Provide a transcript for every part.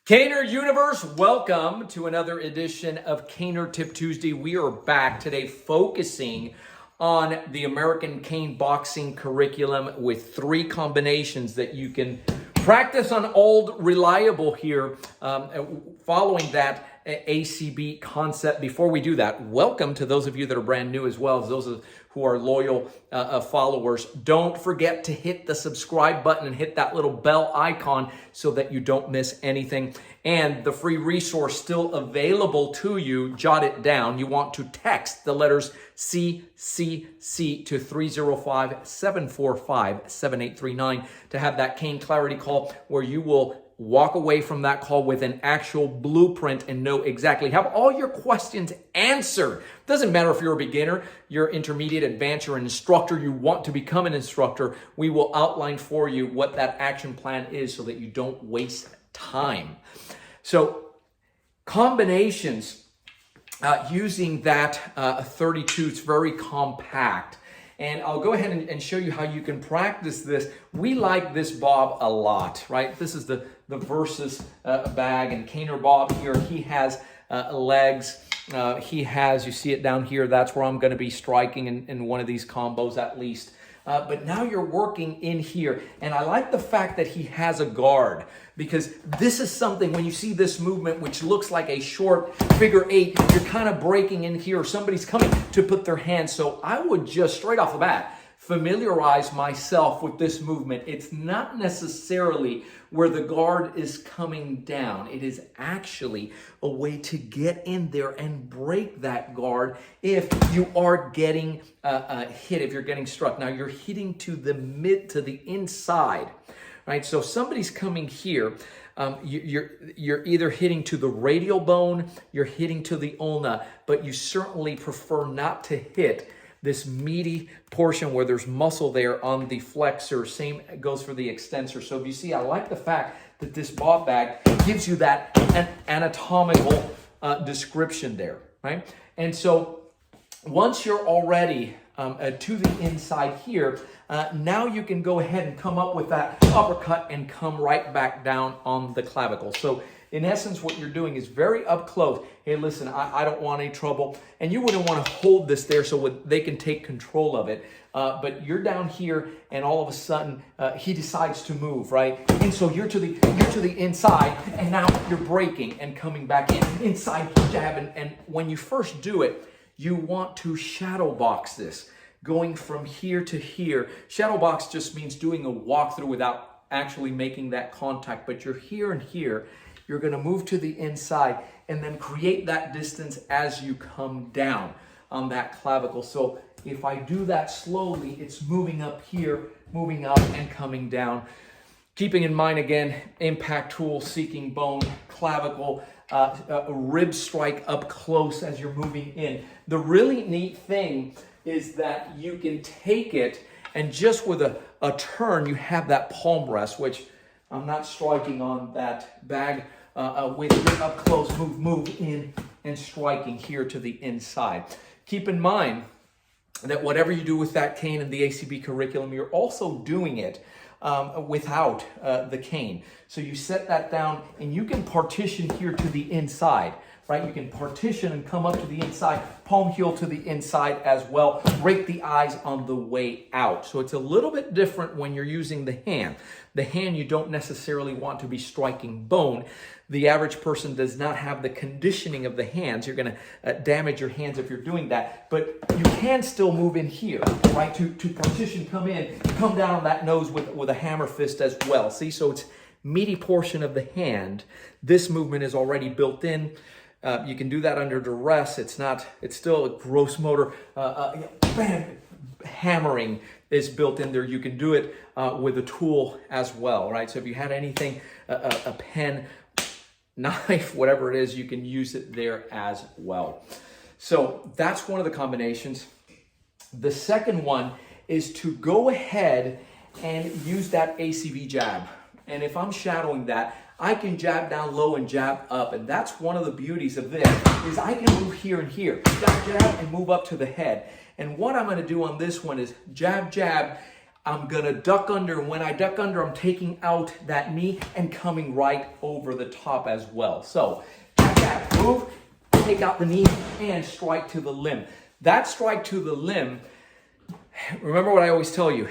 Caner Universe, welcome to another edition of Caner Tip Tuesday. We are back today focusing on the American Cane Boxing curriculum with 3 combinations that you can practice on old reliable here, following that ACB concept. Before we do that, welcome to those of you that are brand new as well as those who are loyal followers. Don't forget to hit the subscribe button and hit that little bell icon so that you don't miss anything. And the free resource still available to you, jot it down. You want to text the letters CCC to 305-745-7839 to have that cane clarity call where you will walk away from that call with an actual blueprint and know exactly, have all your questions answered. Doesn't matter if you're a beginner, you're intermediate, advanced, you're an instructor, you want to become an instructor. We will outline for you what that action plan is so that you don't waste time. So combinations using that 32, it's very compact. And I'll go ahead and show you how you can practice this. We like this bob a lot, right? This is the Versus bag, and Caner Bob here, he has legs. He has, you see it down here, that's where I'm going to be striking in one of these combos at least. But now you're working in here. And I like the fact that he has a guard, because this is something, when you see this movement, which looks like a short figure 8, you're kind of breaking in here. Somebody's coming to put their hands. So I would just straight off the bat familiarize myself with this movement. It's not necessarily where the guard is coming down. It is actually a way to get in there and break that guard if you are getting hit, if you're getting struck. Now you're hitting to the inside, right? So somebody's coming here. You're either hitting to the radial bone, you're hitting to the ulna, but you certainly prefer not to hit this meaty portion where there's muscle there on the flexor. Same goes for the extensor. So if you see, I like the fact that this bob bag gives you that anatomical description there, right? And so once you're already to the inside here, now you can go ahead and come up with that uppercut and come right back down on the clavicle. So in essence, what you're doing is very up close. Hey, listen, I don't want any trouble. And you wouldn't want to hold this there so they can take control of it. But you're down here, and all of a sudden, he decides to move, right? And so you're to the inside, and now you're breaking and coming back in. Inside jab, and when you first do it, you want to shadow box this, going from here to here. Shadow box just means doing a walkthrough without actually making that contact. But you're here and here. You're going to move to the inside and then create that distance as you come down on that clavicle. So if I do that slowly, it's moving up here, moving up and coming down. Keeping in mind, again, impact tool, seeking bone, clavicle, rib strike up close as you're moving in. The really neat thing is that you can take it and just with a turn, you have that palm rest, which I'm not striking on that bag with it up close, move in and striking here to the inside. Keep in mind that whatever you do with that cane in the ACB curriculum, you're also doing it without the cane. So you set that down and you can partition here to the inside, right? You can partition and come up to the inside, palm heel to the inside as well. Break the eyes on the way out. So it's a little bit different when you're using the hand. The hand, you don't necessarily want to be striking bone. The average person does not have the conditioning of the hands. You're going to damage your hands if you're doing that. But you can still move in here, right? To partition, come in, come down on that nose with a hammer fist as well. See, so it's meaty portion of the hand. This movement is already built in. You can do that under duress. It's still a gross motor. Bam, hammering is built in there. You can do it with a tool as well, right? So if you had anything, a pen, knife, whatever it is, you can use it there as well. So that's one of the combinations. The second one is to go ahead and use that ACB jab. And if I'm shadowing that, I can jab down low and jab up. And that's one of the beauties of this, is I can move here and here, jab, jab, and move up to the head. And what I'm going to do on this one is jab, jab. I'm gonna duck under. When I duck under, I'm taking out that knee and coming right over the top as well. So, jab, move, take out the knee, and strike to the limb. That strike to the limb, remember what I always tell you,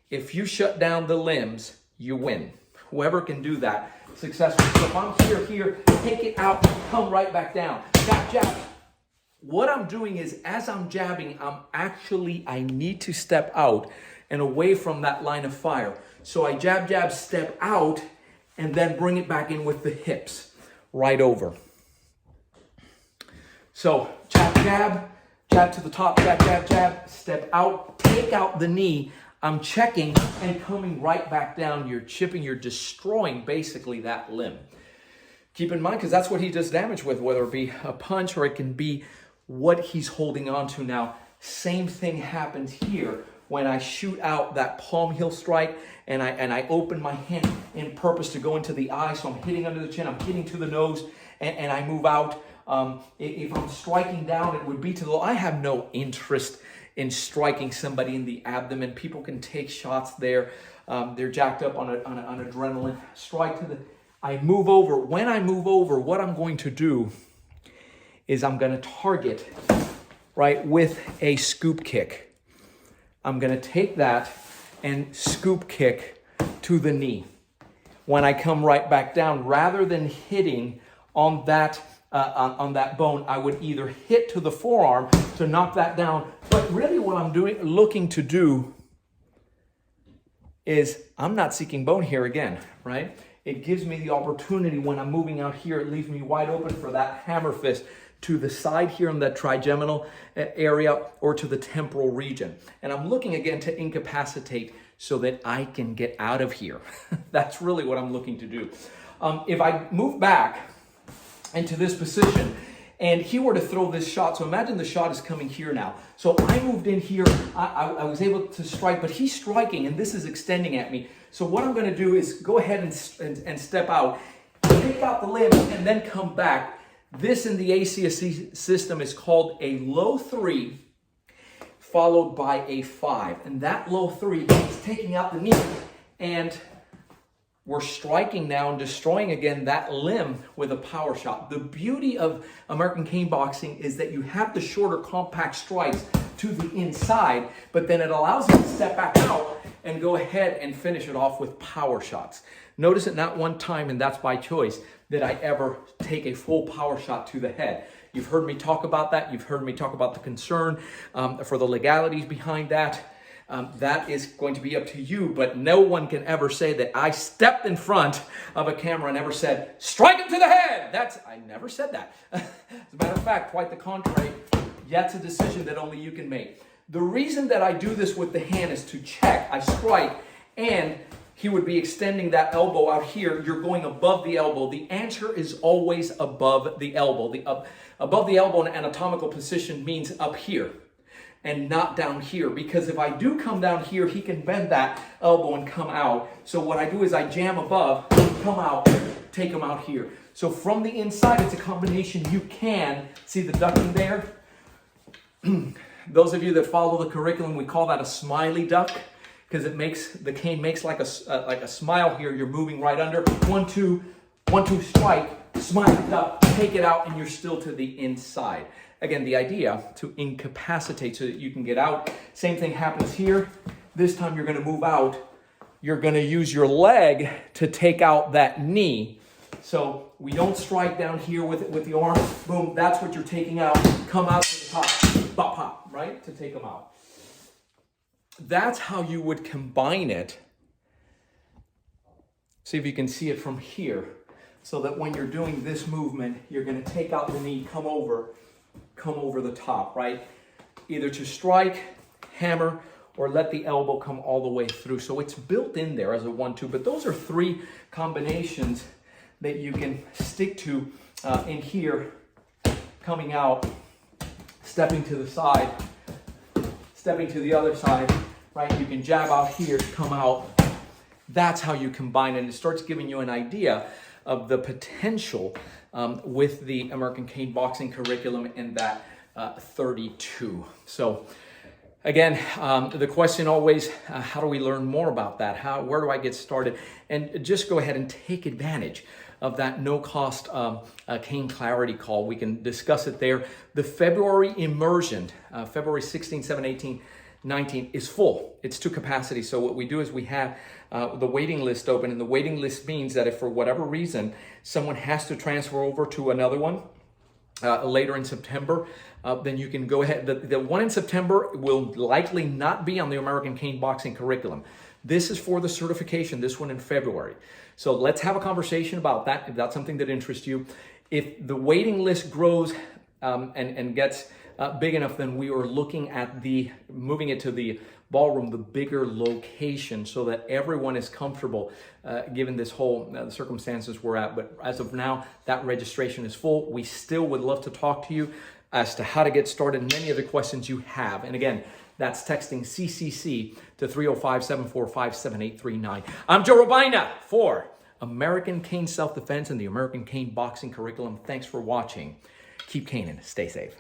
if you shut down the limbs, you win. Whoever can do that successfully. So if I'm here, take it out, come right back down. Jab, jab. What I'm doing is, as I'm jabbing, I need to step out and away from that line of fire. So I jab, jab, step out, and then bring it back in with the hips, right over. So jab, jab, jab to the top, jab, jab, jab, step out, take out the knee. I'm checking and coming right back down. You're chipping, you're destroying basically that limb. Keep in mind, because that's what he does damage with, whether it be a punch or it can be what he's holding on to now. Same thing happens here when I shoot out that palm heel strike and I open my hand in purpose to go into the eye. So I'm hitting under the chin, I'm hitting to the nose, and I move out. If I'm striking down, it would be to the low. I have no interest in striking somebody in the abdomen. People can take shots there. They're jacked up on adrenaline. Strike to the... I move over. When I move over, what I'm going to do is I'm going to target, right, with a scoop kick. I'm going to take that and scoop kick to the knee. When I come right back down, rather than hitting on that bone, I would either hit to the forearm to knock that down. But really what I'm looking to do is I'm not seeking bone here again, right? It gives me the opportunity when I'm moving out here, it leaves me wide open for that hammer fist to the side here in the trigeminal area or to the temporal region. And I'm looking again to incapacitate so that I can get out of here. That's really what I'm looking to do. If I move back into this position and he were to throw this shot, so imagine the shot is coming here now. So I moved in here, I was able to strike, but he's striking and this is extending at me. So what I'm gonna do is go ahead and step out, take out the limb and then come back. This in the ACSD system is called a low 3 followed by a 5. And that low 3 is taking out the knee. And we're striking now and destroying again that limb with a power shot. The beauty of American cane boxing is that you have the shorter compact strikes to the inside, but then it allows you to step back out and go ahead and finish it off with power shots. Notice it not one time, and that's by choice, that I ever take a full power shot to the head. You've heard me talk about that. You've heard me talk about the concern for the legalities behind that. That is going to be up to you, but no one can ever say that I stepped in front of a camera and ever said, strike him to the head. I never said that. As a matter of fact, quite the contrary. That's a decision that only you can make. The reason that I do this with the hand is to check. I strike, and he would be extending that elbow out here. You're going above the elbow. The answer is always above the elbow. Above the elbow in anatomical position means up here and not down here, because if I do come down here, he can bend that elbow and come out. So what I do is I jam above, come out, take him out here. So from the inside, it's a combination. You can see the ducking there. Those of you that follow the curriculum, we call that a smiley duck, because the cane makes like a smile here. You're moving right under. 1, 2, 1, 2, strike, smiley duck, take it out, and you're still to the inside. Again, the idea to incapacitate so that you can get out. Same thing happens here. This time you're going to move out. You're going to use your leg to take out that knee. So we don't strike down here with the arm. Boom, that's what you're taking out. Come out to the top. Pop, pop, right? To take them out. That's how you would combine it. See if you can see it from here. So that when you're doing this movement, you're going to take out the knee, come over the top, right? Either to strike, hammer, or let the elbow come all the way through. So it's built in there as a 1-2, but those are 3 combinations that you can stick to in here, coming out, stepping to the side, stepping to the other side, right? You can jab out here, come out. That's how you combine it. It starts giving you an idea of the potential with the American cane boxing curriculum in that 32. So Again, the question always, how do we learn more about that? Where do I get started? And just go ahead and take advantage of that no-cost cane clarity call. We can discuss it there. The February immersion, February 16, 17, 18, 19 is full. It's to capacity. So what we do is we have the waiting list open, and the waiting list means that if for whatever reason someone has to transfer over to another one later in September, then you can go ahead. The one in September will likely not be on the American Cane Boxing curriculum. This is for the certification, this one in February. So let's have a conversation about that, if that's something that interests you. If the waiting list grows and gets big enough, then we are looking at moving it to the ballroom, the bigger location, so that everyone is comfortable given this whole circumstances we're at. But as of now, that registration is full. We still would love to talk to you as to how to get started and any of the questions you have. And again, that's texting CCC to 305-745-7839. I'm Joe Robaina for American Cane Self-Defense and the American Cane Boxing Curriculum. Thanks for watching. Keep caning. Stay safe.